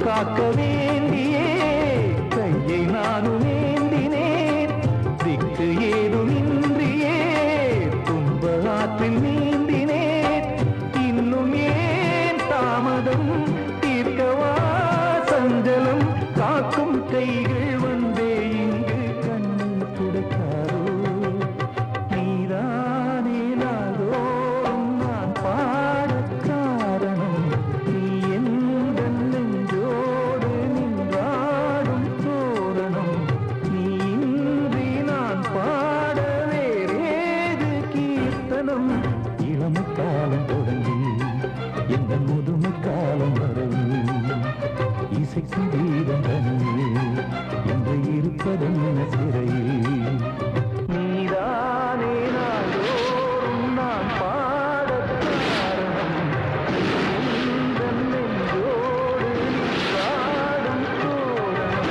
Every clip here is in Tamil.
காக்க வேண்டியே கையை நானும் ஏந்தினேன். திக்கு ஏதுமின்றியே துன்ப ஆற்றில் நீந்தினேன். இன்னும் ஏன் தாமதம் தீர்க்கவா சஞ்சலம் காக்கும் கைகள் வந்தே இங்கு கண்ணீர் துடைக்காரோ. நீதானே நாளோறும் நான் பாட காரணம். நீ எந்த நெஞ்சோடு நின்றாடும் தோரணம். நீ இன்றி நான் பாட வேறேது கீர்த்தனம். இளமை காலம் தொடங்கி எந்த முதுமை காலம் வரையில் இசைக்கு வீரம் தனியே என்று இருப்பதென்ன சிறையில். நீதானே நாளோறும் நான் பாடக் காரணம். எந்த நெஞ்சோடு நின்றாடும் தோரணம்.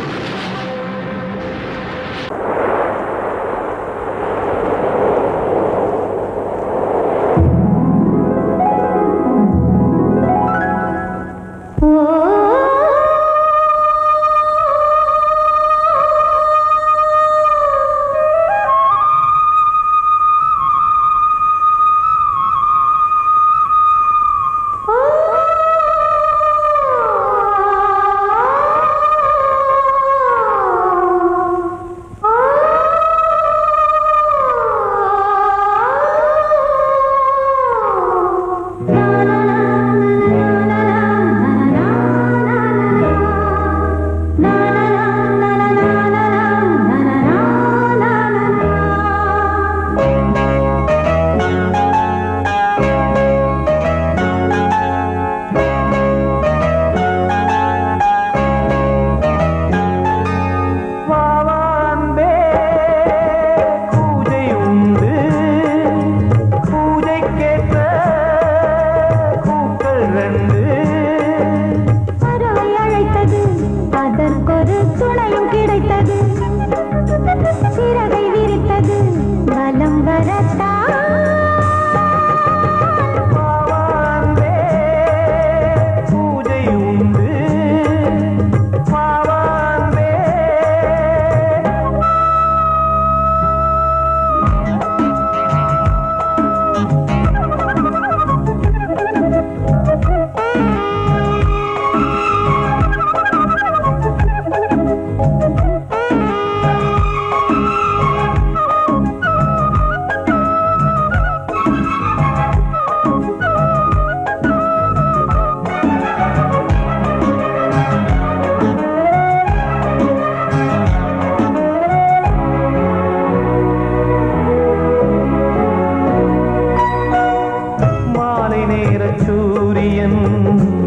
சூரியன்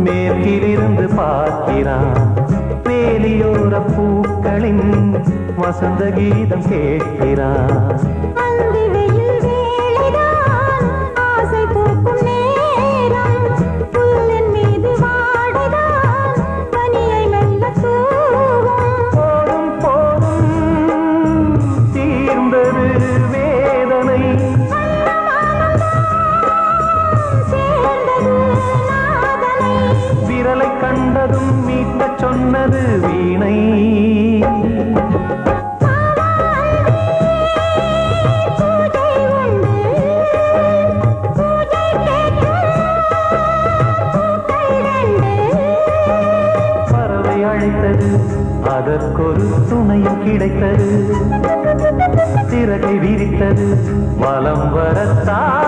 மேற்கிலிருந்து பார்க்கிறான். வேலியோர பூக்களின் வசந்த கீதம் கேட்கிறான். கண்டதும் மீட்ட சொன்னது வீணை. பறவை அழைத்தது அதற்கொரு துணையும் கிடைத்தது. சிறகை விரித்தது வலம் வரத்தான்.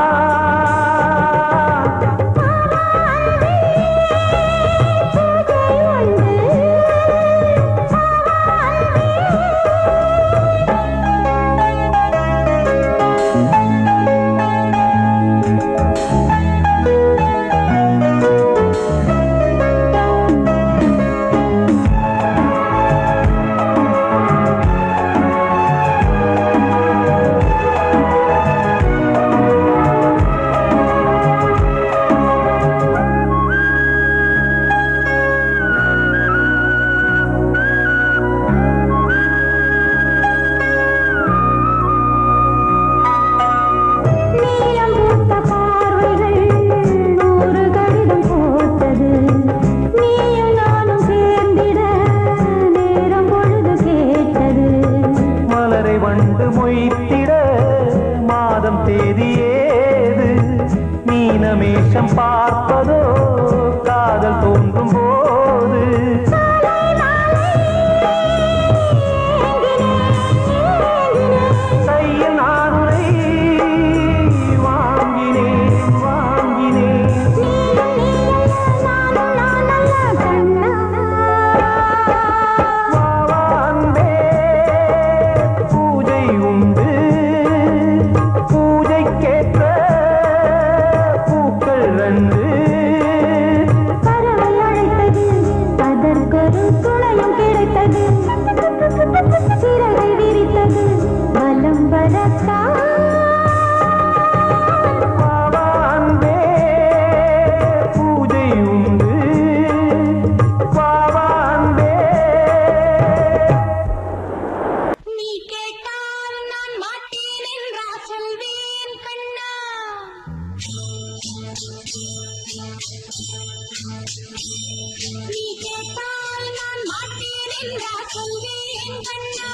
நீ கேட்டால் நான் மாட்டேன் என்றா சொல்வேன் கண்ணா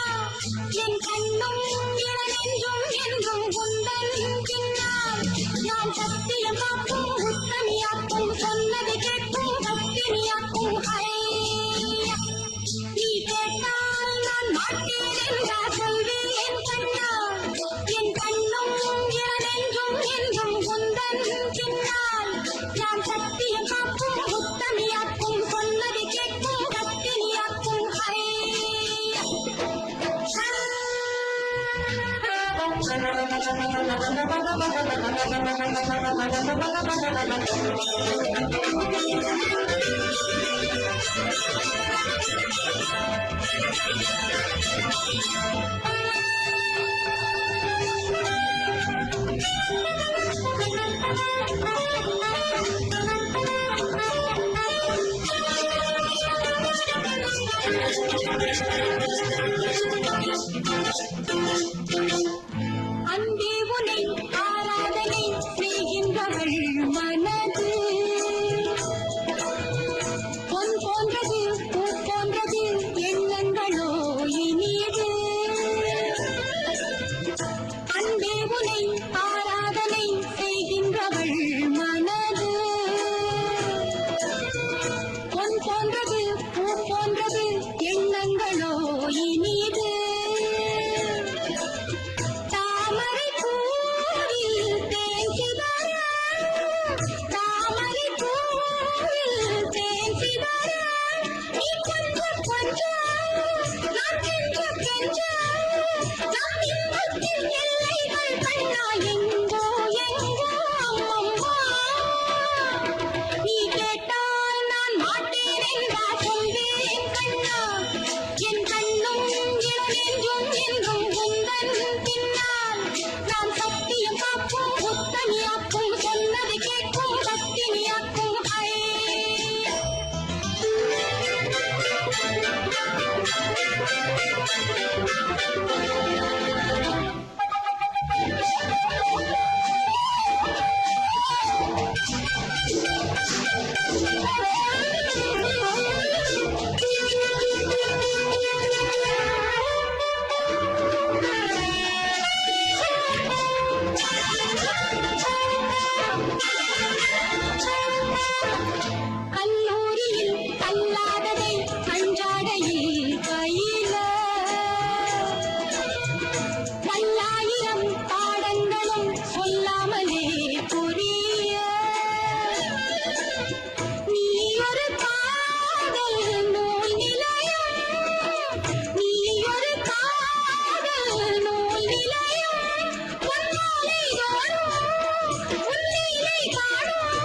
என் கண்ணும் இளநெஞ்சும் என்றும் குந்தன் பின்னால் நான் சத்தியம் காக்கும் உத்தமியாக்கும் சொன்னது கேட்கும் பத்தினியாக்கும் ஐயா நீ கேட்டால் நான் மாட்டேன் என்றா சொல்வேன் கண்ணா என் கண்ணும் இளநெஞ்சும் என்றும் குந்தன் பின்னால் நான் சத்தியம் காக்கும் உத்தமியாக்கும் சொன்னது கேட்கும் பத்தினியாக்கும் ஐயா அன்பே உனை ஆராதனை செய்கின்றவள் மனது பொன் போன்றது பூ போன்றது எண்ணங்களோ இனியது அன்பே உனை ஆராதனை செய்கின்றவள் மனது பொன் போன்றது பூ போன்றது எண்ணங்களோ இனியது தாமரை பூவில் தேன் சிதற தாமரை பூவில் தேன் சிதற நீ கொஞ்சம் கொஞ்சம் நான் கெஞ்ச கெஞ்ச நம் இன்பத்தின் எல்லைகள் கண்ணா எங்கோ எங்கோ அம்மம்மா நீ கேட்டால் நான் மாட்டேன் என்றா சொல்வேன் கண்ணா என் கண்ணும் இளநெஞ்சும் என்றும் குந்தன் பின்னால் நான் சத்தியம் காக்கும் உத்தமியாக்கும் சொன்னது கேட்கும் பத்தினியாக்கும் ஐயா கல்லூரியில் கல்லாததை கஞ்சாடையில் பயில பல்லாயிரம் பாடங்களும் சொல்லாமலே புரிய நீ ஒரு காதல் நூல் நிலையம் நீ ஒரு காதல் நூல் நிலையம் பொன்னாலை தோறும் உன்னிலை காணும்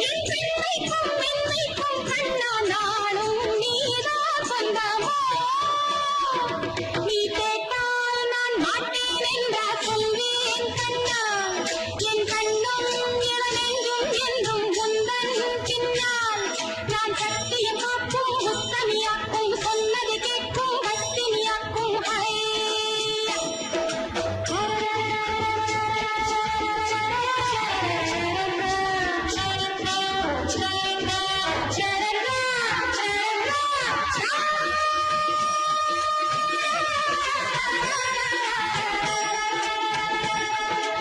என் பெண்மைக்கும் மென்மைக்கும் கண்ணா நாளும் நீதான் சொந்தமோ நீ கேட்டால் நான் மாட்டேன் என்றா சொல்வேன் கண்ணா என் கண்ணும் இளநெஞ்சும் என்றும் குந்தன் பின்னால் நான் சத்தியம் காக்கும் உத்தமியாக்கும் சொன்னது கேட்கும் பத்தினியாக்கும் ஐயா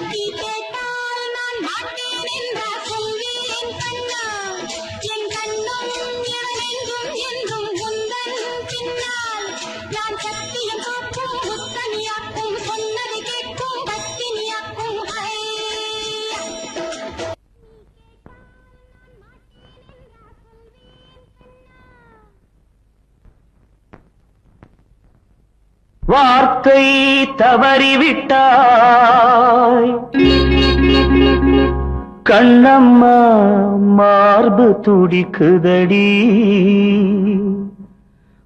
நீ கேட்டால் நான் மாட்டேன் என்றா சொல்வேன் கண்ணா என் கண்ணும் இளநெஞ்சும் என்றும் குந்தன் பின்னால் நான் சத்தியம் காக்கும் உத்தமியாக்கும் சொன்னது கேட்கும் பத்தினியாக்கும் ஐயா வார்த்தை தவறிவிட்டாய் கண்ணம்மா மார்பு துடிக்குதடி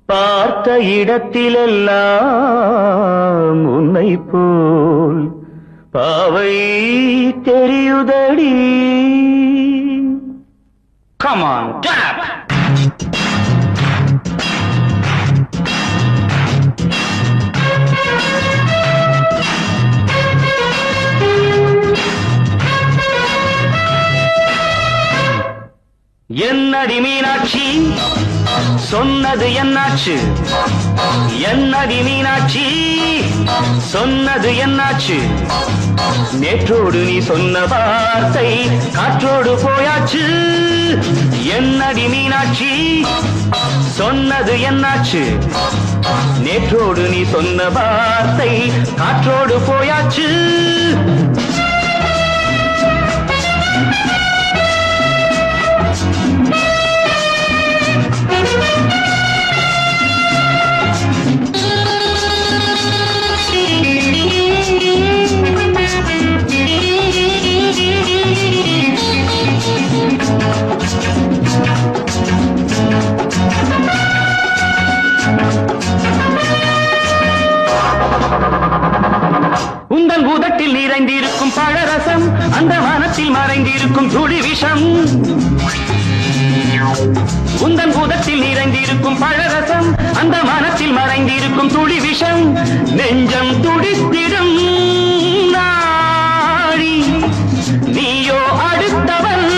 பார்த்த இடத்திலெல்லாம் உன்னை போல் பாவை தெரியுதடி. Come on, tap! என்னடி மீனாட்சி சொன்னது என்னாச்சு? என்னடி மீனாட்சி சொன்னது என்னாச்சு? நேற்றோடு நீ சொன்ன வார்த்தை காற்றோடு போயாச்சு. என்னடி மீனாட்சி சொன்னது என்னாச்சு? நேற்றோடு நீ சொன்ன வார்த்தை காற்றோடு போயாச்சு. உந்தன் பூதத்தில் நிறைந்திருக்கும் பழரசம், அந்த வானத்தில் மறைந்திருக்கும் துளி விஷம். உந்தன் பூதத்தில் நிறைந்திருக்கும் பழரசம், அந்த வானத்தில் மறைந்திருக்கும் துளி விஷம். நெஞ்சம் துடித்திடும் நாழி, நீயோ அடுத்தவள்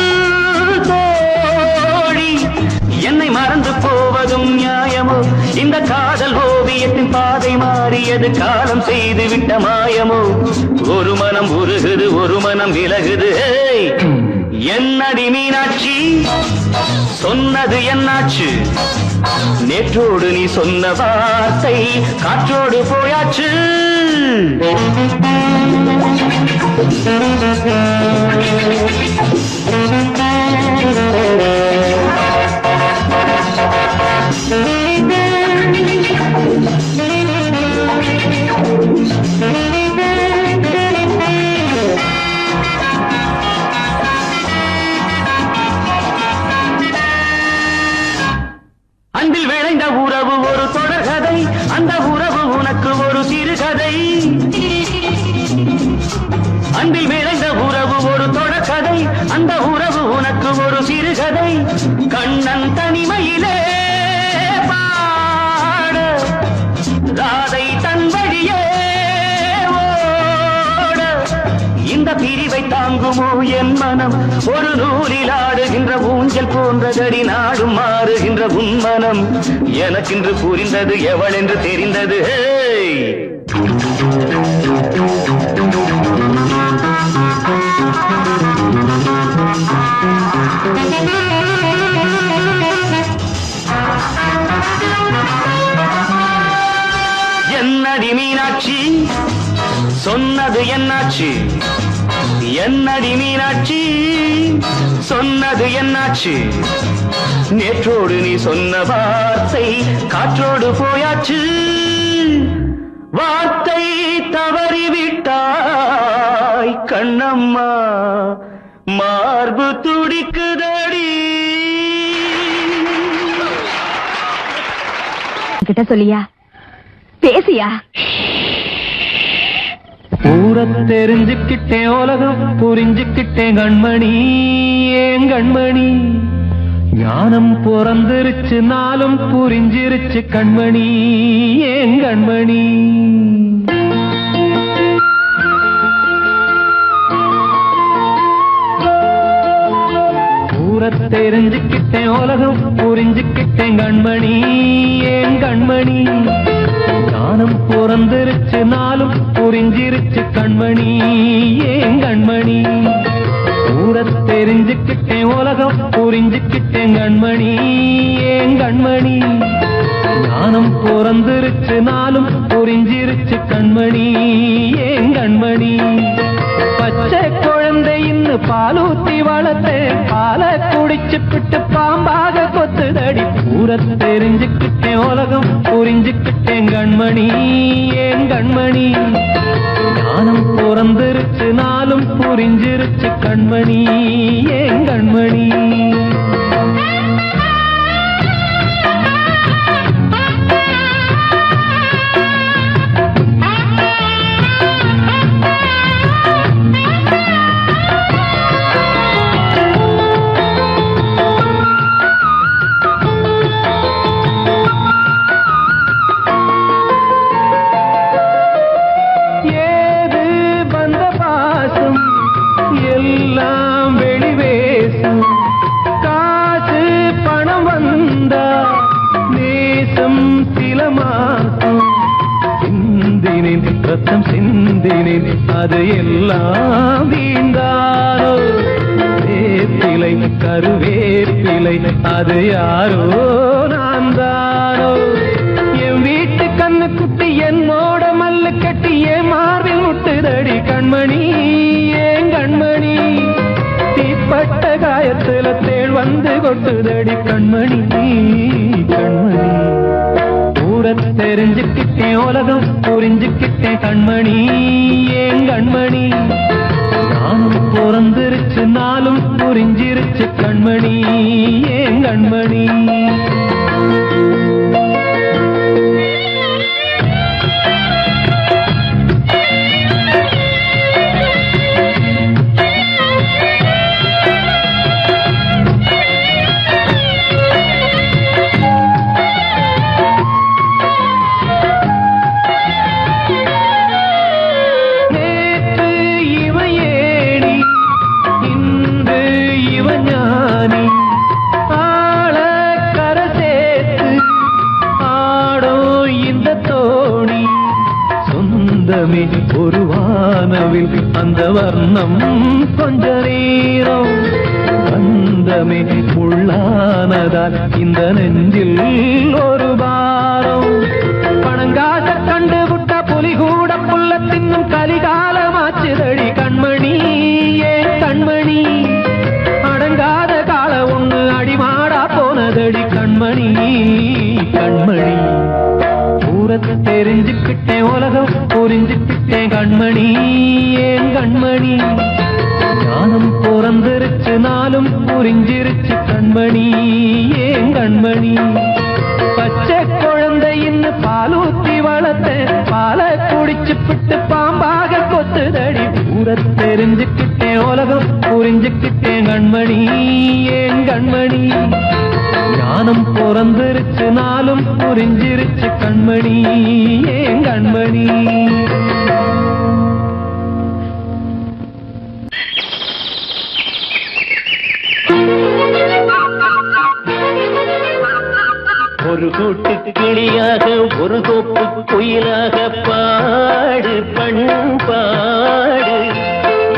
தோழி. என்னை மறந்து போவதும் நியாயமோ? இந்த காதல் ஓவியத்தின் பாதை மாறியது, காலம் செய்து விட்ட மாயமோ? ஒரு மனம் உருகுது, ஒரு மனம் விலகுது. என்னடி மீனாட்சி சொன்னது என்னாச்சு? நேற்றோடு நீ சொன்ன வார்த்தை காற்றோடு போயாச்சு. அன்பில் விளைந்த உறவு ஒரு தொடர்கதை, அந்த உறவு உனக்கு ஒரு சிறுகதை. அன்பில் விளைந்த உறவு ஒரு தொடர்கதை, அந்த உறவு உனக்கு ஒரு சிறுகதை. கண்ணன் தனிமையிலே பாட, ராதை தன் வழியே ஓட. இந்த பிரிவை தாங்குமோ என் மனம்? ஒரு நூலில் ஆடுகின்ற ஊஞ்சல் போன்றதடி, நாடும் மாறுகின்ற உன்மனம். எனக்கென்று புரிந்தது எவள் என்று தெரிந்தது. என்னடி மீனாட்சி சொன்னது என்னாச்சு? என்னடி மீனாட்சி சொன்னது என்னாச்சு? நேற்றோடு நீ சொன்ன வார்த்தை காற்றோடு போயாச்சு. வார்த்தை தவறிவிட்டாய் கண்ணம்மா, மார்பு துடிக்குதடி. கிட்ட சொல்லியா, பேசியா? ஊரை தெரிஞ்சுக்கிட்டேன், உலகம் புரிஞ்சுக்கிட்டேன் கண்மணி, ஏன் கண்மணி. ஞானம் பிறந்திருச்சு, நாளும் புரிஞ்சிருச்சு கண்மணி, ஏன் கண்மணி. ஊரை தெரிஞ்சுக்கிட்டேன், உலகம் புரிஞ்சுக்கிட்டேன் கண்மணி, ஏன் கண்மணி. ஞானம் பிறந்திருச்சு, நாளும் புரிஞ்சிருச்சு கண்மணி, ஏன் கண்மணி. ஊரை தெரிஞ்சுக்கிட்டேன், உலகம் புரிஞ்சுக்கிட்டேன் கண்மணி, ஏன் கண்மணி. ஞானம் பிறந்திருச்சு, நாளும் புரிஞ்சிருச்சு கண்மணி, ஏன் கண்மணி. பச்சை குழந்தை இன்னும் பாலூத்தி வளர்த்தேன், பாலை குடிச்சுக்கிட்டு பாம்பாக கொத்துதடி. ஊரை தெரிஞ்சுக்கிட்டேன், உலகம் புரிஞ்சுக்கிட்டேன் கண்மணி, ஏன் கண்மணி. ஞானம் பிறந்திருச்சு, நாளும் புரிஞ்சிருச்சு கண்மணி, ஏன் கண்மணி. மாசம் சிந்தினேன் ரத்தம் சிந்தினேன் அது எல்லாம் வீண்டாரோ வேப்பிலை கருவேப்பிலை அது யாரோ நான் தானோ என் வீட்டு கண்ணு குட்டி என்னோட மல்லு கட்டி என் மார்பில் முட்டுதடி கண்மணி ஏன் கண்மணி தீப்பட்ட காயத்துல தேள் வந்து கொட்டுதடி கண்மணி கண்மணி ஊர தெரிஞ்சுக்கிட்டேன் உலகம் புரிஞ்சுக்கிட்டேன் கண்மணி ஏன் கண்மணி நானும் பிறந்திருச்சு நாளும் புரிஞ்சிருச்சு கண்மணி ஏன் கண்மணி ஒரு வானவில் அந்த வர்ணம் கொஞ்ச நேரம் வந்தமே உள்ளானதால் இந்த நெஞ்சில் ஒரு பாரம் பணங்காச கண்டு விட்ட புலி கூட புல்ல தின்னும் கலிகாலமாச்சுதடி கண்மணி ஏன் கண்மணி அடங்காத கால ஒண்ணு அடிமாடா போனதடி கண்மணி கண்மணி தெரிஞ்சுக்கிட்டேன் உலகம் புரிஞ்சுக்கிட்டேன் கண்மணி ஏன் கண்மணி ஞானம் பிறந்திருச்சு நாளும் புரிஞ்சிருச்சு கண்மணி ஏன் கண்மணி பச்சை குழந்தை இன்னும் பாலூத்தி வளர்த்த பாலை குடிச்சு பிட்டு பாம்பாக கொத்துதடி ஊர தெரிஞ்சுக்கிட்டேன் உலகம் புரிஞ்சுக்கிட்டேன் கண்மணி ஏன் கண்மணி ஞானம் பிறந்திருச்சு நாளும் புரிஞ்சிருச்சு கண்மணி ஏன் கண்மணி ஒரு கூட்டு கிளியாக ஒரு தோப்பு குயிலாக பாடு பண்பாடு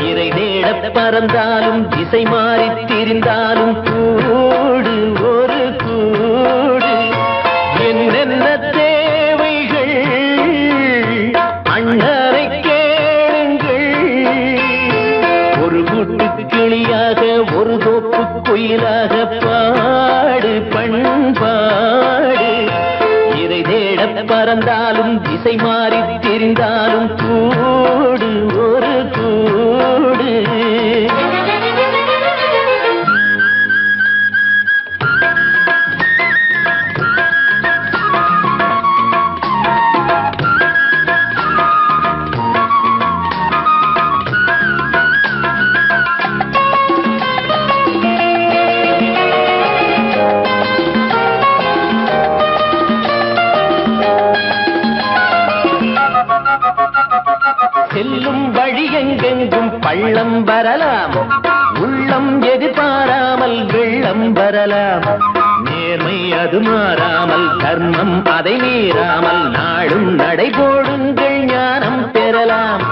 இறை தேட பறந்தாலும் திசை மாறி திரிந்தாலும் கூடு ஒரு கூடு என்னென்ன தேவைகள் அண்ணரை கேளுங்கள் ஒரு கூட்டு கிளியாக ஒரு தோப்பு குயிலாக பாடு பண்பாடு இறை தேட பறந்தாலும் திசை மாறி திரிந்தாலும் கூடு ஒரு கூடு செல்லும் வழி எங்கெங்கும் பள்ளம் வரலாம் உள்ளம் எதிர்பாராமல் வெள்ளம் வரலாம் நேர்மை அது மாறாமல் தர்மம் அதை மீறாமல் நாடும் நடைபோடுங்கள் ஞானம் பெறலாம்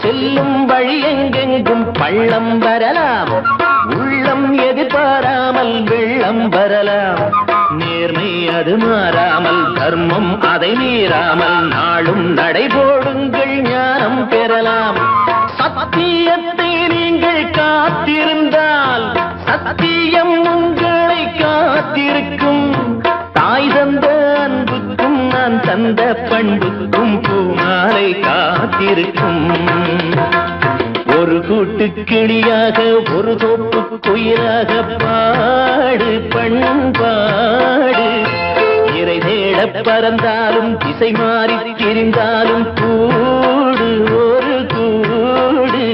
செல்லும் வழி எங்கெங்கும் பள்ளம் வரலாம் உள்ளம் எதிர்பாராமல் வெள்ளம் வரலாம் நேர்மை அது மாறாமல் தர்மம் அதை மீறாமல் நாளும் நடைபோடுங்கள் ஞானம் பெறலாம் சத்தியத்தை நீங்கள் காத்திருந்தால் சத்தியம் உங்களை காத்திருக்கும் தாய் தந்த அன்புக்கும் நான் தந்த பண்புக்கும் பூமாலை காத்திருக்கும் ஒரு கூட்டு கிளியாக ஒரு தோப்பு குயிலாக பாடு பண்பாடு இறை தேட பறந்தாலும் திசை மாறி திரிந்தாலும் கூடு ஒரு கூடு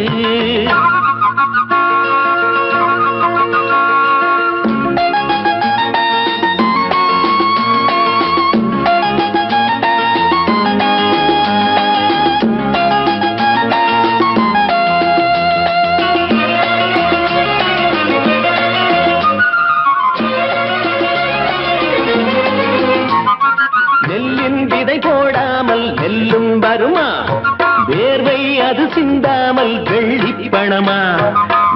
அது சிந்தாமல் வெள்ளி பணமா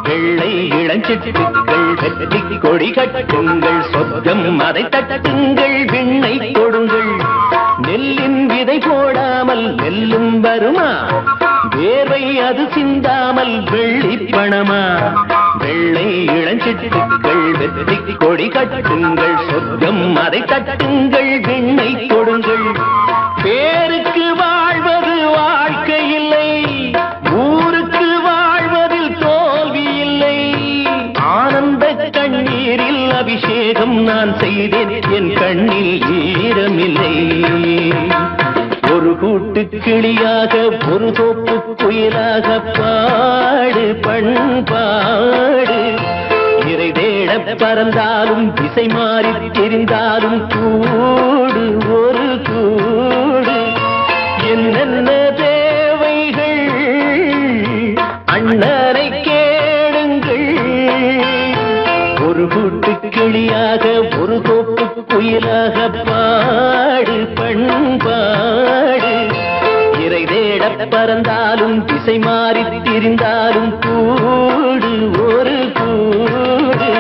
வெள்ளை இளஞ்சிட்டுக்கள் வெற்றி கொடி கட்டுங்கள் சொர்க்கம் அதை தட்டுங்கள் விண்ணை கொடுங்கள் நெல்லின் விதை போடாமல் நெல்லும் வருமா வேர்வை அது சிந்தாமல் வெள்ளி பணமா வெள்ளை இளஞ்சிட்டுக்கள் வெற்றி கொடி கட்டுங்கள் சொர்க்கம் அதை தட்டுங்கள் விண்ணை கொடுங்கள் பேருக்கு வாழ்வது வாழ்க்கை இல்லை ஊருக்கு வாழ்வதில் தோல்வி இல்லை ஆனந்த கண்ணீரில் அபிஷேகம் நான் செய்தேன் என் கண்ணில் ஈரமில்லை ஒரு கூட்டு கிளியாக ஒரு தோப்பு குயிலாக பாடு பண்பாடு இறை தேட பறந்தாலும் திசை மாறி தெரிந்தாலும் கூடு ஒரு கூடு என்னென்ன தேவைகள் அண்ணரை கேளுங்கள் ஒரு கூட்டு கிளியாக ஒரு தோப்பு குயிலாக பாடு பண்பாடு இறை தேட பறந்தாலும் திசை மாறி திரிந்தாலும் கூடு ஒரு கூடு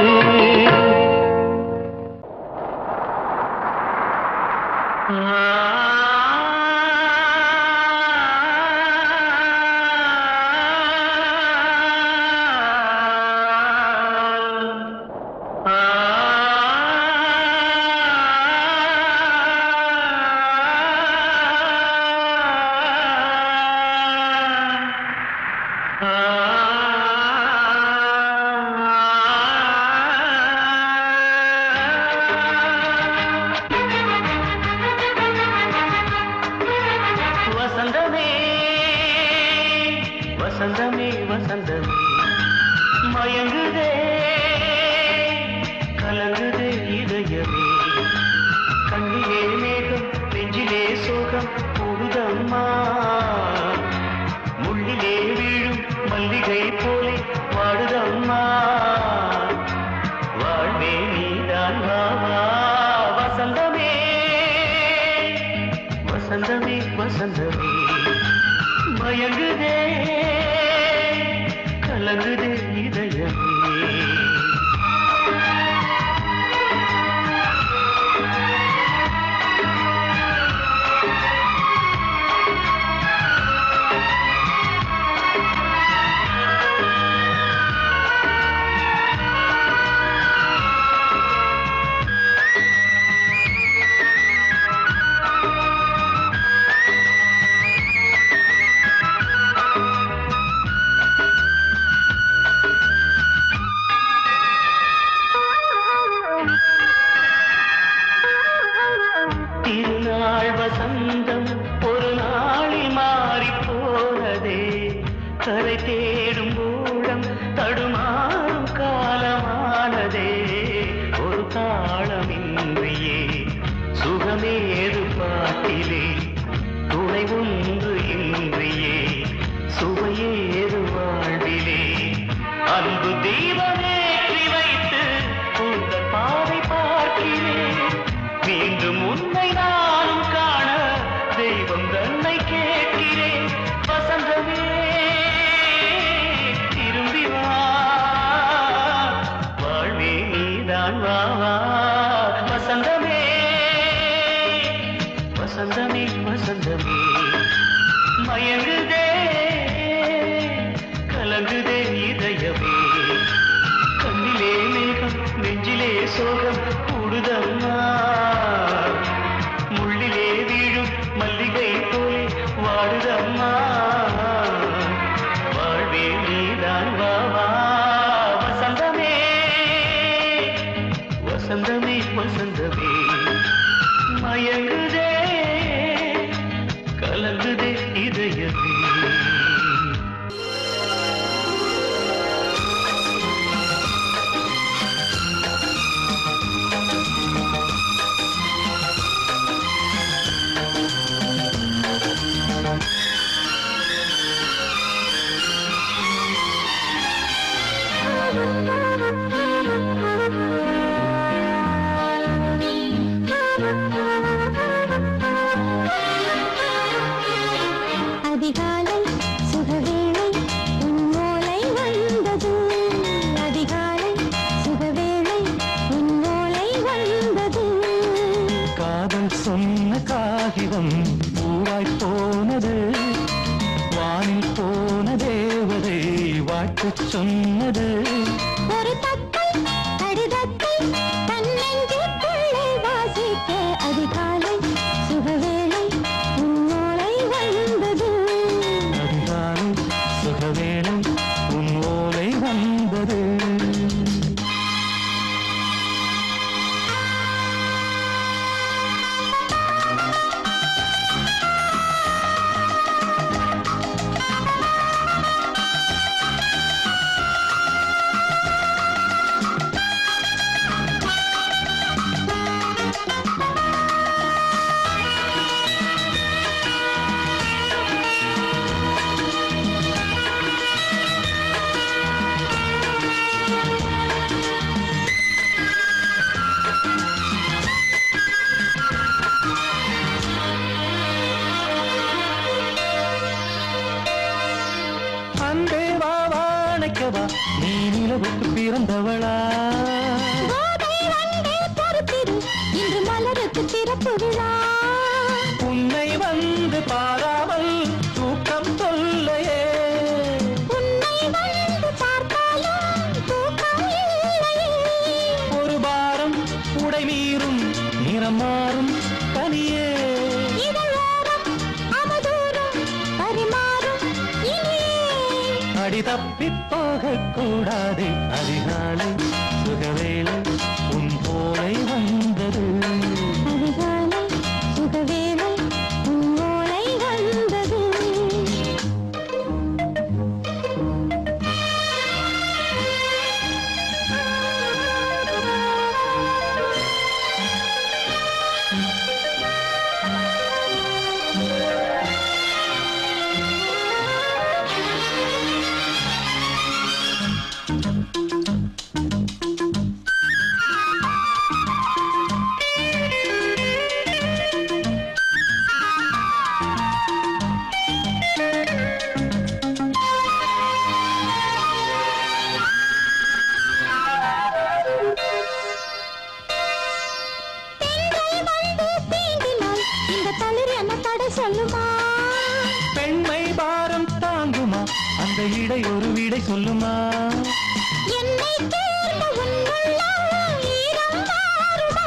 வசந்தமே வசந்தமே வசந்தமே மயங்குதே கலங்குதே இதயமே கண்ணிலே மேகம் நெஞ்சிலே சோகம் கூடுதம்மா முள்ளிலே வீழும் மல்லிகை போலே வாடுதம்மா வாழ்வே நீதான் வாவா வசந்தமே வசந்தமே வசந்தமே மயங்குதே கலங்குதே இதயமே திருநாள் வசந்தம் ஒரு நாளில் மாறி போனதே கரை தேடும் ஊடம் தடுமாறும் காலமானதே ஒரு தாளமின்றியே சுகமேது பாட்டிலே துணை ஒன்று இன்றியே சுவையேது வாழ்விலே அன்பு தீபமேற்றி வைத்து உங்கள் பாதை பார்க்கிறேன் மீண்டும் உன்னை நானும் காண தெய்வம் தன்னை கேட்கிறேன் வசந்தமே திரும்பி வா வாழ்வே நீதான் வா வா வசந்தமே வசந்தமே வசந்தமே மயங்குதே கலங்குதே இதயமே கண்ணிலே மேகம் நெஞ்சிலே சோகம் கூடுதம்மா முள்ளிலே வீழும் மல்லிகை போலே வாடுதம்மா வாழ்வே நீதான் வா வா வசந்தமே வசந்தமே வசந்தமே மயங்குதே கலங்குதே இதயமே கேட்கவா நீ நிலவுக்கு பிறந்தவளா கோதை வந்தே பொறுத்திரு இன்று மலருக்கு திறப்பு விழா உன்னை வந்து பாராமல் தூக்கம் சொல்லையே உன்னை வந்து பார்த்தாலும் தூக்கம் இல்லையே ஒரு பாரம் உடை மீறும் நிறம் மாறும் தனியே இதழோரம் அவதூறம் பரிமாறும் இனியே அடி தப்பி போக கூடாது அதிகாலை சுகவேளை உன் போலை வந்தது அதிகாலை சுகவேளை உன்னோலை வந்தது சொல்லுமா பெண்மை பாரம் தாங்குமா அந்த இடை ஒரு விடை சொல்லுமா என்னை தேர்ந்த உன்னுள்ளம் ஈரம் மாறுமா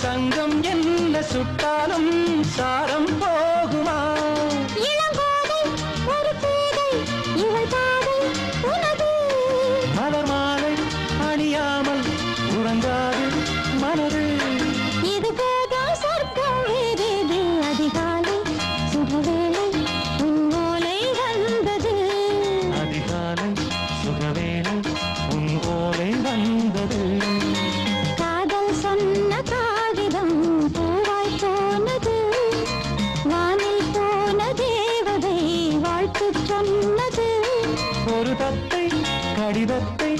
சங்கம் என்ன சுட்டாலும் சாரம் போகுமா இளங்கோதை ஒரு பேதை இவள் பாதை உனது மலர் மாலை அணியாமல் உறங்காது மனது இது போதும் சொர்க்கம் வேறேது அதிகாலை சுகவேளை உன்னோலை வந்தது அதிகாலை சுகவேளை உன் ஓலை வந்தது காதல் சொன்ன காகிதம் பூவாய் போனது வானில் போன தேவதை வாழ்த்து சொன்னது ஒரு தத்தை கடிதத்தை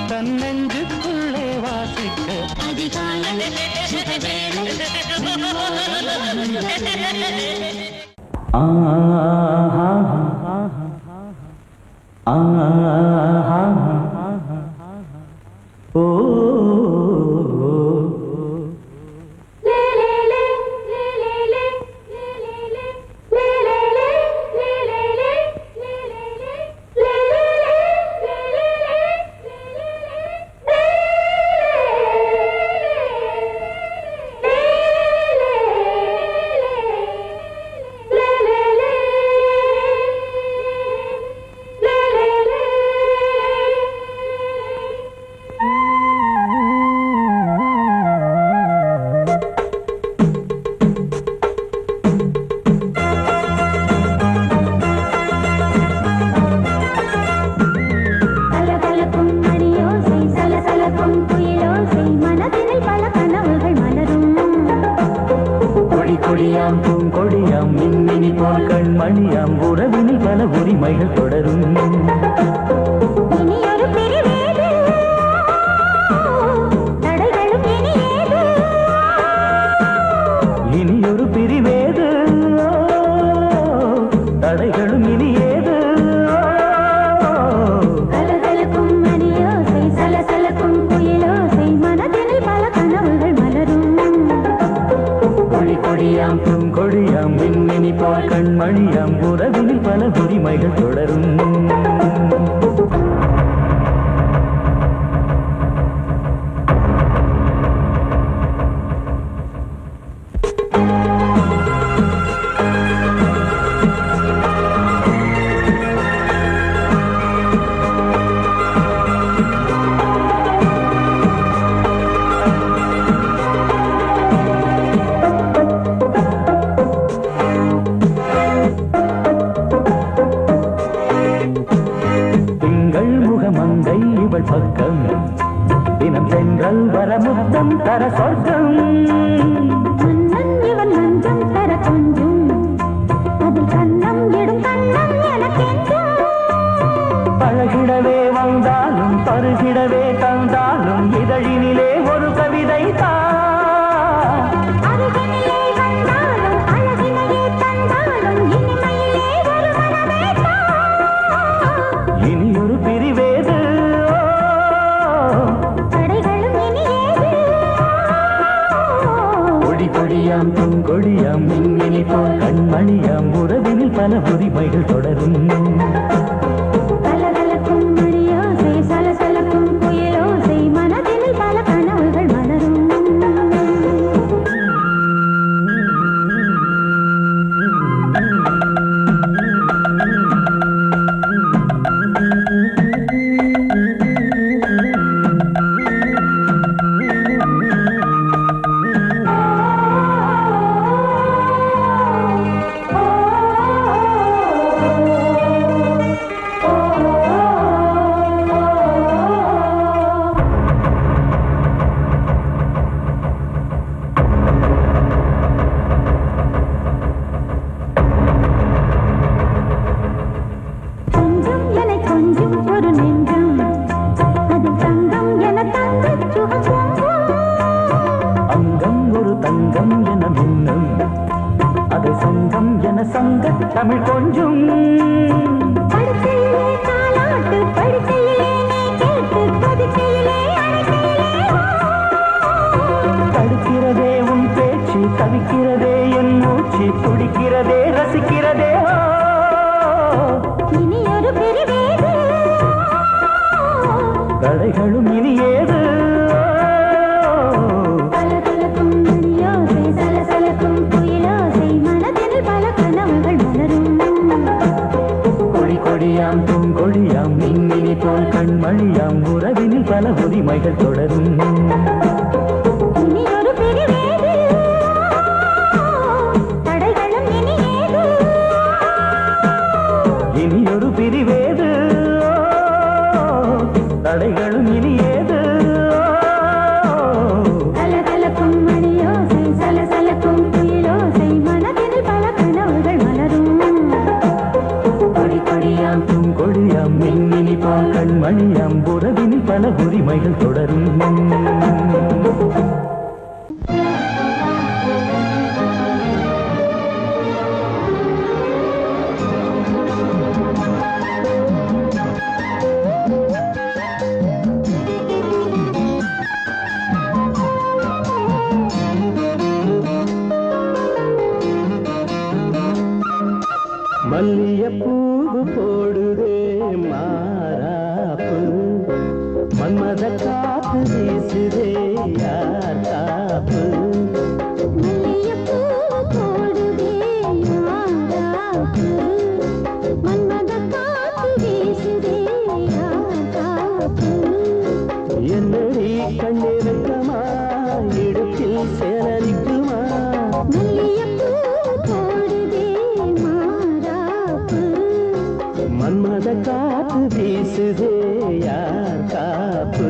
தன் நெஞ்சுக்குள்ளே வாசிக்க அதிகாலை சுகவேளை உன்னோலை வந்தது கலகலக்கும் மணியோசை சலசலக்கும் குயிலோசை மனதினில் பல கனவுகள் மலரும் கொடி கொடியாம் பூங்கொடியாம் மின்மினி போல் கண்மணியாம் உறவினில் பல உரிமைகள் தொடரும் இனி ஒரு பிரிவேது தடைகளும் இனி ஏது இனியொரு பிரிவேது தடைகளும் இனி ஏது கலகலக்கும் மணியோசை சலசலக்கும் குயிலோசை மனதினில் பல கனவுகள் மலரும் கொடி கொடியாம் பூங்கொடியாம் மின்மினி போல் கண்மணியாம் உறவினில் பல உரிமைகள் தொடரும் திங்கள் முகமங்கை இவள் பக்கம் தினம் சென்றல் வர முத்தம் தர சொர்க்கம் மன்னன் இவன் மஞ்சம் தர கொஞ்சும் அதில் கண்ணம் இடும் கண்ணம் எனக்கென்றும் பழகிடவே வந்தாலும் பருகிடவே தந்தாலும் இதழினிலே ஒரு கவிதை தான் அருகினிலே வந்தாலும் அழகினையே தந்தாலும் இனிமையிலே ஒரு மனமே தான் இனியொரு பிரிவே கொடியாம் பூங்கொடியாம் மின்மினி போல் கண்மணியாம் உறவினில் பல உரிமைகள் தொடரும் கலகலக்கும் மணியோசை சலசலக்கும் புயலோசை மனதில் பல கனவுகள் மலரும் கொஞ்சம் என கொஞ்சம் ஒரு நெஞ்சம் அது தங்கம் என தங்கச் சுகம் அங்கம் ஒரு தங்கம் என மின்னும் அது சங்கம் என சங்க தமிழ் கொஞ்சம் படுக்கையிலே தாலாட்டு படுக்கையிலே நீ கேட்டு கொதிக்கையிலே அணைக்கையிலே தடுக்கிறதே உன் பேச்சு தவிக்கிறதே என் மூச்சு துடிக்கிறதே ரசிக்கிறதே இனி ஒரு பிரிவேது தடைகளும் இனி ஏது கலகலக்கும் மணியோசை சலசலக்கும் புயலோசை மனதில் பல கனவுகள் மலரும் கொடி கொடியாம் பூங்கொடியாம் மின்மினி போல் கண்மணியாம் உறவினில் பல உரிமைகள் தொடரும் இனி ஒரு பிரிவேது தடைகளும் இனி ஏது இனி ஒரு பிரிவேது தடைகளும் இனி ஏது கலகலக்கும் மணியோசை சலசலக்கும் புயலோசை மனதில் பல கனவுகள் மலரும் கொடி கொடியாம் பூங்கொடியாம் மின்மினி போல் கண்மணியாம் உறவினில் பல உரிமைகள் தொடரும் மல்லியப்பூ போடுதே மாறாப்பு மன்மத காத்து வீசுதே யார் காப்பு மல்லிகைப்பூ போடுதே யாராப்பு மன்மத காத்து வீசுதே யாராப்பு என்னடி கண்ணிருக்கமா இடுப்பில் சேலரிக்குமா மல்லிகைப்பூ போடுதே மாறாப்பு மன்மத காத்து வீசுதே யார் காப்பு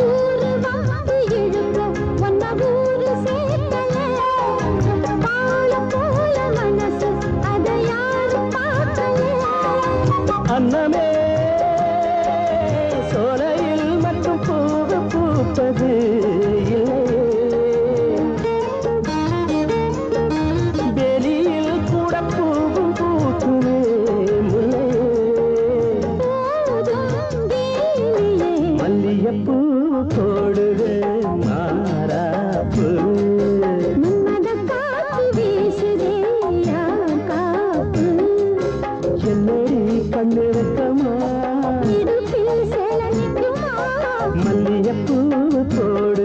ஊரு வந்து இழுக்க ஒன்ன ஊரு சேர்க்கல பால போல மனசு அதை யாரும் பார்க்கல அன்னமே சோலையில் மட்டும் பூவு பூப்பது இல்லையே வெளியில் கூட பூவு பூக்குமே முல்லையே போதும் தேனியே மல்லியப்பூ போடுது மாறாப்பு மன்மத காத்து வீசுதே யார் காப்பு என்னடி கண்ணிருக்கமா இடுப்பில் சேலனிக்குமா மல்லியப்பூ போடு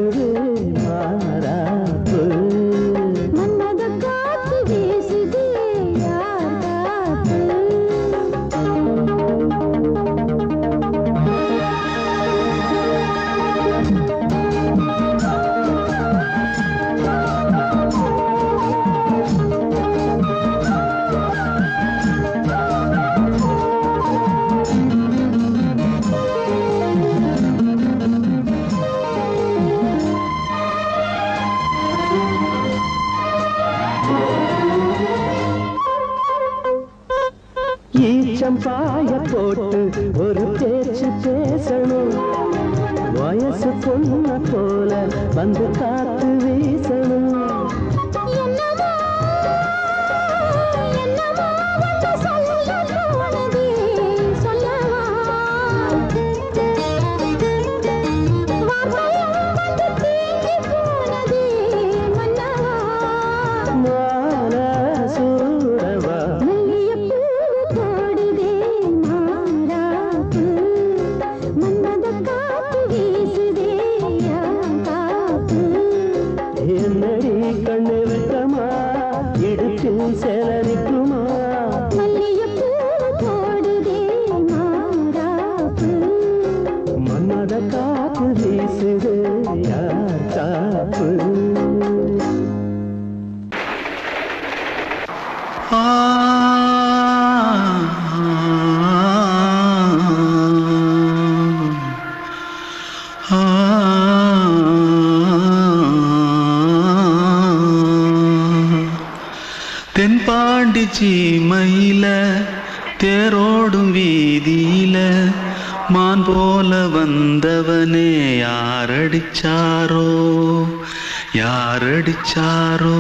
கொஞ்சம் பாய போட்டு ஒரு பேச்சு பேசணும். வயசு பொண்ண போல வந்து காத்து வீசணும். என்னமோ என்னமோ வந்து சொல்ல போனது சொல்லவா வார்த்தையும் வந்து தீங்கி போனது மன்னவா மான சூடவா மல்லிகைப்பூ போடுதே மாறாப்பு மன்மத காத்து வீசுதே காப்பு என்னடி கண்ணு விட்டமா இடுப்பில் செலரிக்குமா? மல்லிகைப்பூ போடுதே மாறாப்பு மன்மத காத்து வீசுது யார் காப்பு? தென்பாண்டி சீமையில தேரோடும் வீதியில மான் போல வந்தவனே யாரடிச்சாரோ யாரடிச்சாரோ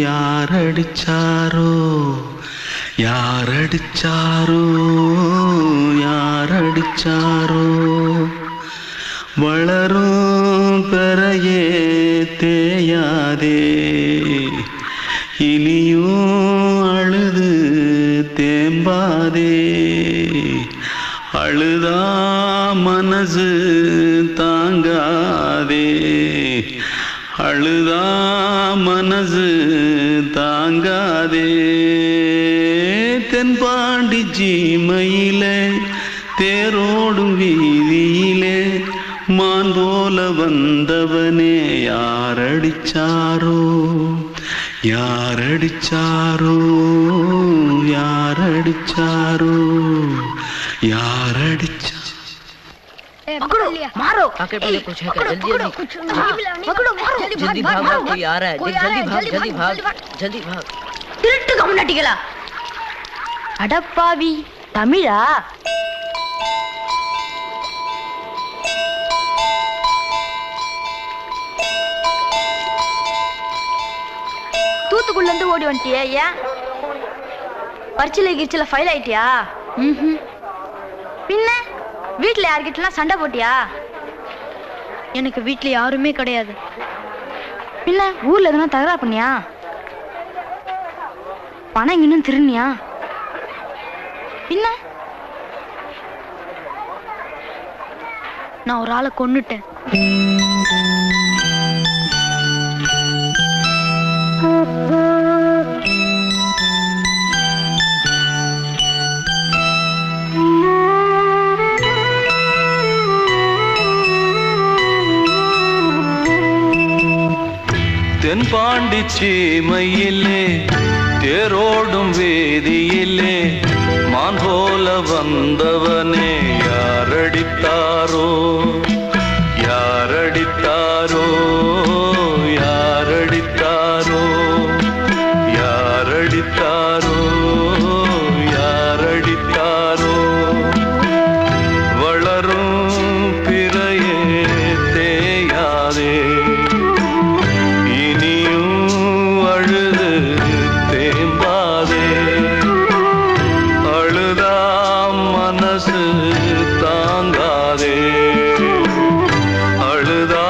யாரடிச்சாரோ யாரடிச்சாரோ யாரடிச்சாரோ வளரும் பெறையே தேயாதே இனியும் அழுது தேம்பாதே அழுதா மனசு தாங்காதே அழுதா மனசு தாங்காதே தென்பாண்டி சீமையிலே தேரோடும் வீதியிலே மான் போல வந்தவனே யாரடிச்சாரோ யாரடிச்சாரோ யாரடிச்சாரோ யாரடிச்சா मारो आके पहले कुछ है क्या? जल्दी जल्दी जल्दी भाग भाग, कोई आ रहा है, जल्दी भाग जल्दी भाग। திருட்டு கம்யூனிட்டிகளா அடப்பாவி தமிழா தூத்துக்குள்ள இருந்து ஓடி வந்துட்டியா? ஏன் பரிச்சில கிரிச்சில ஃபைல் ஆயிட்டியா? பின்ன வீட்டுல யார்கிட்டலாம் சண்டை போட்டியா? எனக்கு வீட்டுல யாருமே கிடையாது. பின்ன ஊர்ல எதுனா தகராறு பண்ணியா? பணம் இன்னும் திருநியா? பின்ன நான் ஒரு ஆளை கொன்னுட்டேன். தென்பாண்டி சீமையிலே தேரோடும் வேதியிலே மான் போல வந்தவனே யாரடித்தாரோ யாரடித்தாரோ யாரடித்தாரோ யாரடித்தாரோ யாரடித்தாரோ வளரும் பிறையே தேயாதே அழுது தேம்பாதே அழுதா மனசு தாங்காதே அழுதா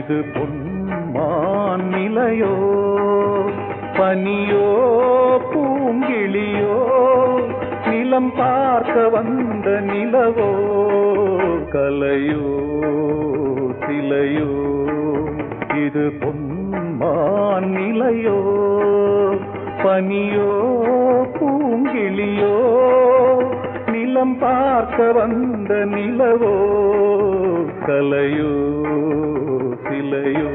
இது பொன்மான் நிலையோ பனியோ பூங்கிளியோ நிலம் பார்க்க வந்த நிலவோ கலையோ சிலையோ இது பொன்மான் நிலையோ பனியோ பூங்கிளியோ நிலம் பார்க்க வந்த நிலவோ கலையோ சிலையோ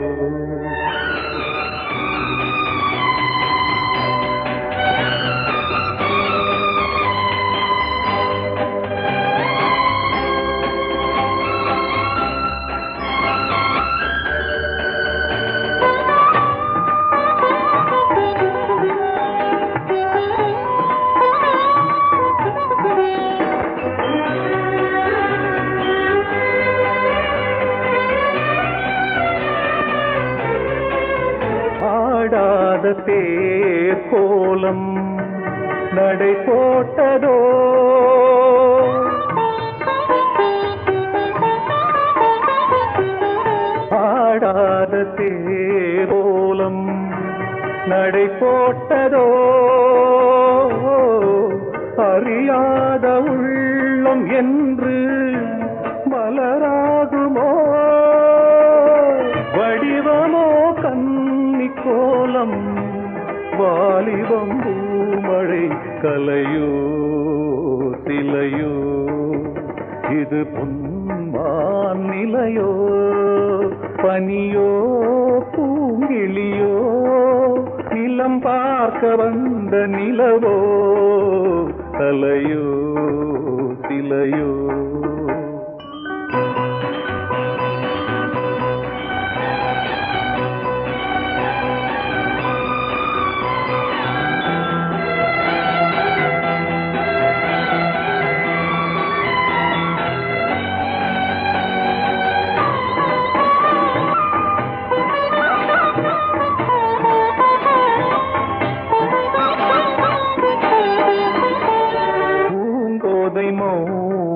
தேர் கோலம் நடை போட்டதோ ஆடாத தேர் கோலம் நடை போட்டதோ அறியாத உள்ளம் என்று மலராகுமோ வடிவமோ கன்னி கோலம் வாலிபம் பூமழை கலையோ சிலையோ இது பொன்மான் நிலையோ பனியோ பூங்கிளியோ நிலம் பார்க்க வந்த நிலவோ கலையோ சிலையோ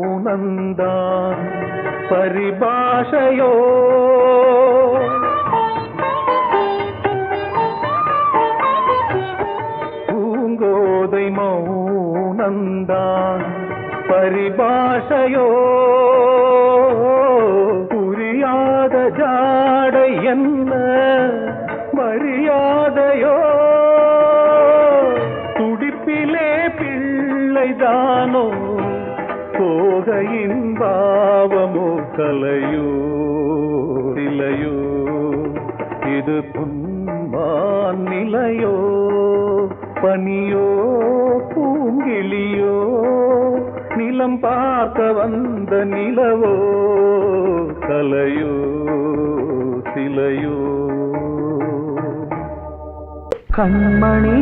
மௌனந்தான் பரிபாஷையோ பூங்கோதை மௌனந்தான் பரிபாஷையோ புரியாத ஜாடை என்ன மரியாதையோ துடிப்பிலே பிள்ளைதானோ போகையின் பாவமோ கலையோ சிலையோ இது பொன்மான் நிலையோ பனியோ பூங்கிளியோ நிலம் பார்க்க வந்த நிலவோ கலையோ சிலையோ கண்மணி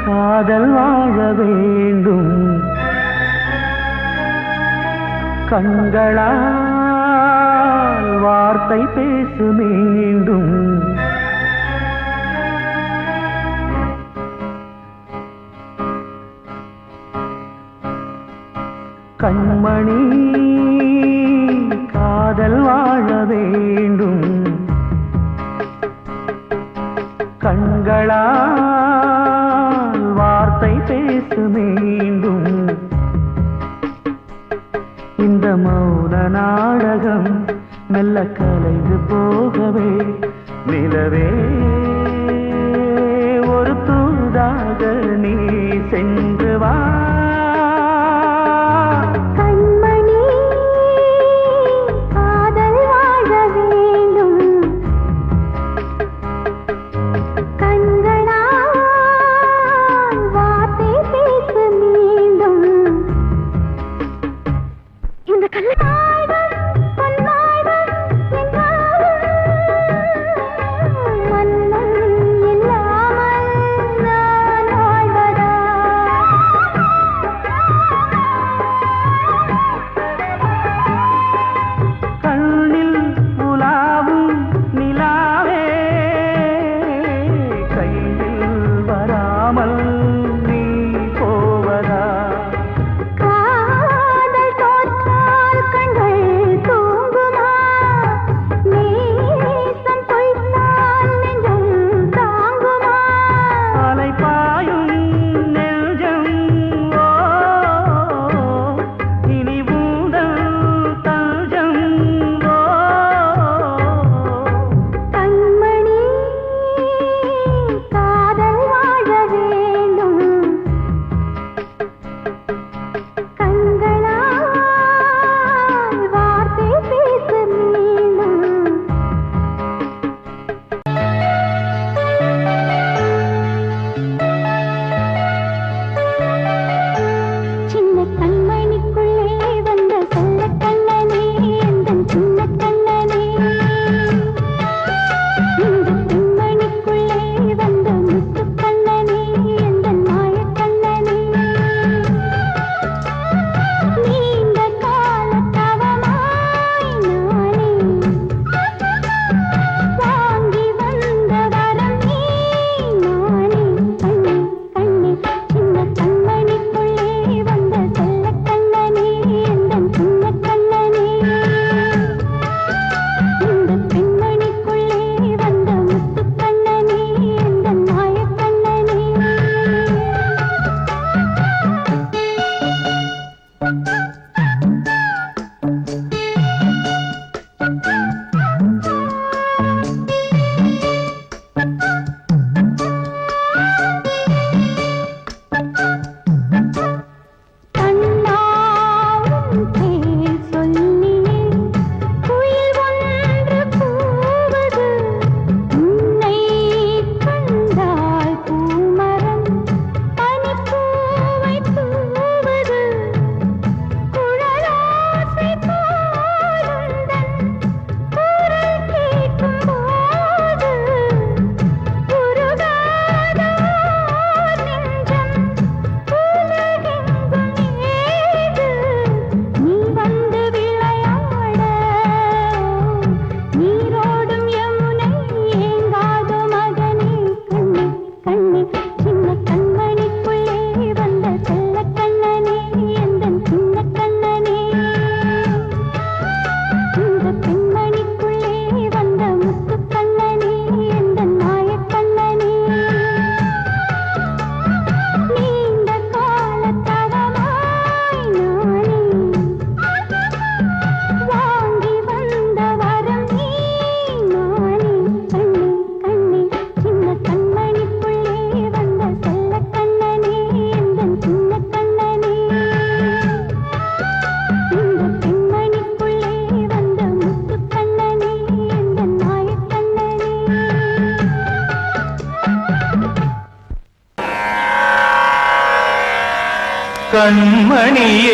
காதல் வாழ வேண்டும் கண்களால் வார்த்தை பேசு மீண்டும் கண்மணி காதல் வாழ வேண்டும் கண்களால் வார்த்தை பேசு மீண்டும் இந்த மௌன நாடகம் மெல்ல கலைந்து போகவே நிலவே ஒரு தூதாக நீ சென்று வா கண்மணி காதல் வாழ வேண்டும் கண்களால் வார்த்தை பேசு மீண்டும் இந்த கல்லாய்கள் பொன்னாய்கள் என்றாலும் மன்னன் இல்லாமல் நான் வாழ்வதா கண்ணில் உலாவும் நிலாவே கையில் வராமல் நீ போவதா காதல் தோற்றால் கண்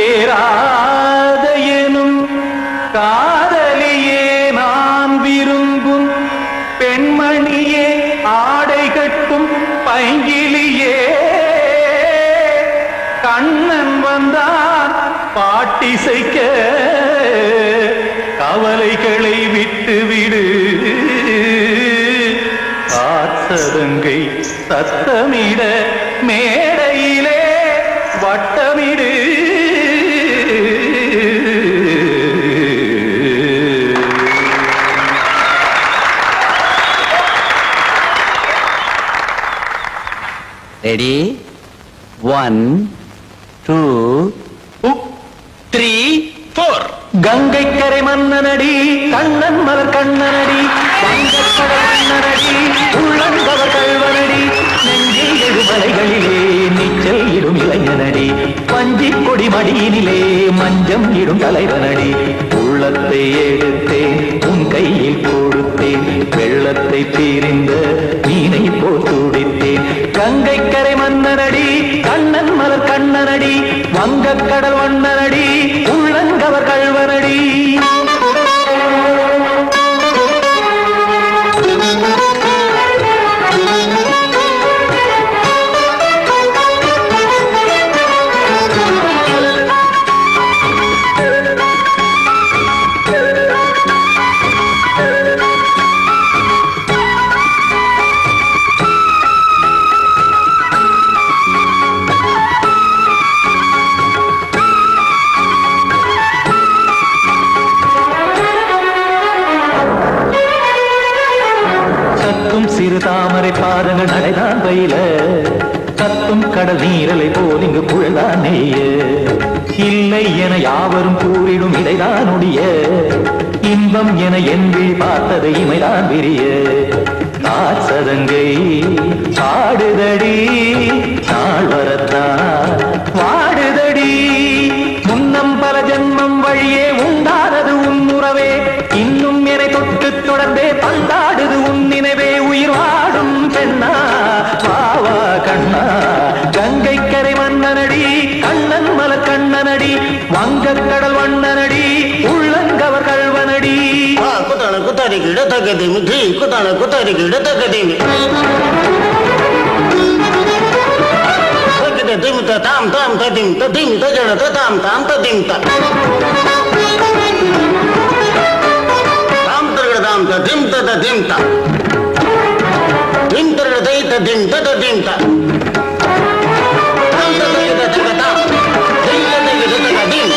கண்மணியேராத எனும் காதலியே நான் விரும்பும் பெண்மணியே ஆடை கட்டும் பைங்கிலியே கண்ணன் வந்தான் பாட்டிசைக்க கவலைகளை விட்டு விடு காத்ததங்கை சத்தமிட மேடையிலே வட்டமிடு ரெடி 1 2 3 4 கங்கை கரை மன்னனடி கண்ணன் மலர் கண்ணனடி வங்கக்கடல் மன்னனடி உள்ளங்கவ கல்வனடி நெஞ்சில் எழுமலைகளிலே நீச்சல் இடும் இளைஞனடி பஞ்சி கொடி மடியினிலே மஞ்சம் இடும் தலைவனடி உள்ளத்தை எடுத்தேன் உன் கையில் கொடுத்தேன் வெள்ளத்தை தீரிந்த மீனை போல் துடித்தேன் கங்கை கரை மன்னனடி கண்ணன் மலர் கண்ணனடி வங்கக்கடல் வண்ணனடி உள்ளங்கவர் கல்வனடி சிறு தாமரை பாதங்கள் நடைதான் பயில கத்தும் கடல் நீரலை போல் இங்கு புழல்தான் நெய்ய இல்லை என யாவரும் கூறிடும் இடைதான் உடைய இன்பம் என என் விழி பார்த்தது இமைதான் விரிய காசதங்கை பாடுதடி நாள் வரத்தான் வாடுதடி முன்னம் பல ஜென்மம் வழியே உண்டானது உன் உறவே இன்னும் என்னை தொட்டு தொடர்ந்தே பந்தாடுது உன் நினைவே உயிர் வாடும் பெண்ணா பாவா கண்ணா கங்கை கரை மன்னனடி கண்ணன் மலர் கண்ணனடி வங்கக்கடல் வண்ணனடி உள்ளங்கவர் கல்வனடி குத்தான குத்தாரிக்கு இடத்தக்கதிமி தி குத்தான குத்தாரிக்கு இடத்தக்கதிமி திமித்த தாம் தாம் ததிம் ததிம் தஜன தாம் தாம் ததிம் தாம் தாம் ததிம் ததிம் தாம் திம் தர தை ததிம் ததிம் தாம் தாம் ததிம் ததிம் தாம் திம் ததிம் ததிம்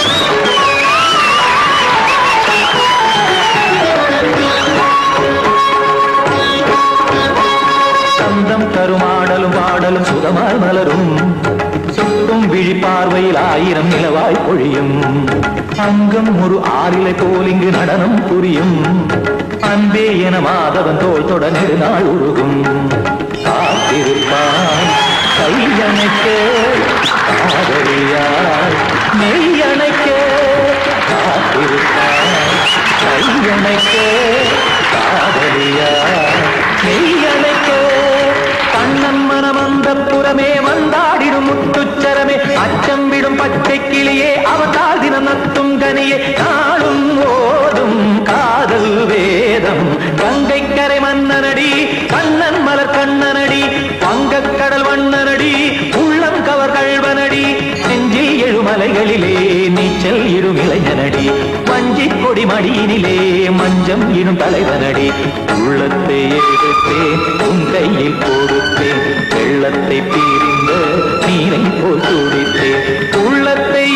சந்தம் கருமாடலும் பாடலும் சுகமாய் மலரும் சுட்டும் விழி பார்வையில் ஆயிரம் நிலவாய் பொழியும் அங்கம் ஒரு ஆறிலை போல் இங்கு நடனம் புரியும் அன்பே என மாதவன் தோல் தொட நெடுநாள் உருகும் காத்திருப்பான் கையணைக்க காதலியார் மெய்யணைக்க காத்திருப்பான் கையணைக்க காதலியார் மெய்யணைக்க கண்ணன் மனமந்த புறமே வந்தாடிடும் முத்துச்சரமே அச்சம் விடும் பச்சை கிளியே அவதால் தினம் நத்தும் கனியே நாளும் ஓதும் காதல் வேதம் கங்கை கரை மன்னனடி கண்ணன் மலர் கண்ணனடி வங்கக்கடல் வண்ணனடி உள்ளம் கவர் கல்வனடி நெஞ்சில் எழுமலைகளிலே நீச்சல் இடும் இளைஞனடி பஞ்சி கொடி மடியினிலே மஞ்சம் இடும் தலைவனடி உள்ளத்தை எடுத்தேன் உன் கையில் கொடுத்தேன் வெள்ளத்தை பீரிந்த நீரை போல் துடித்தேன் உள்ளத்தை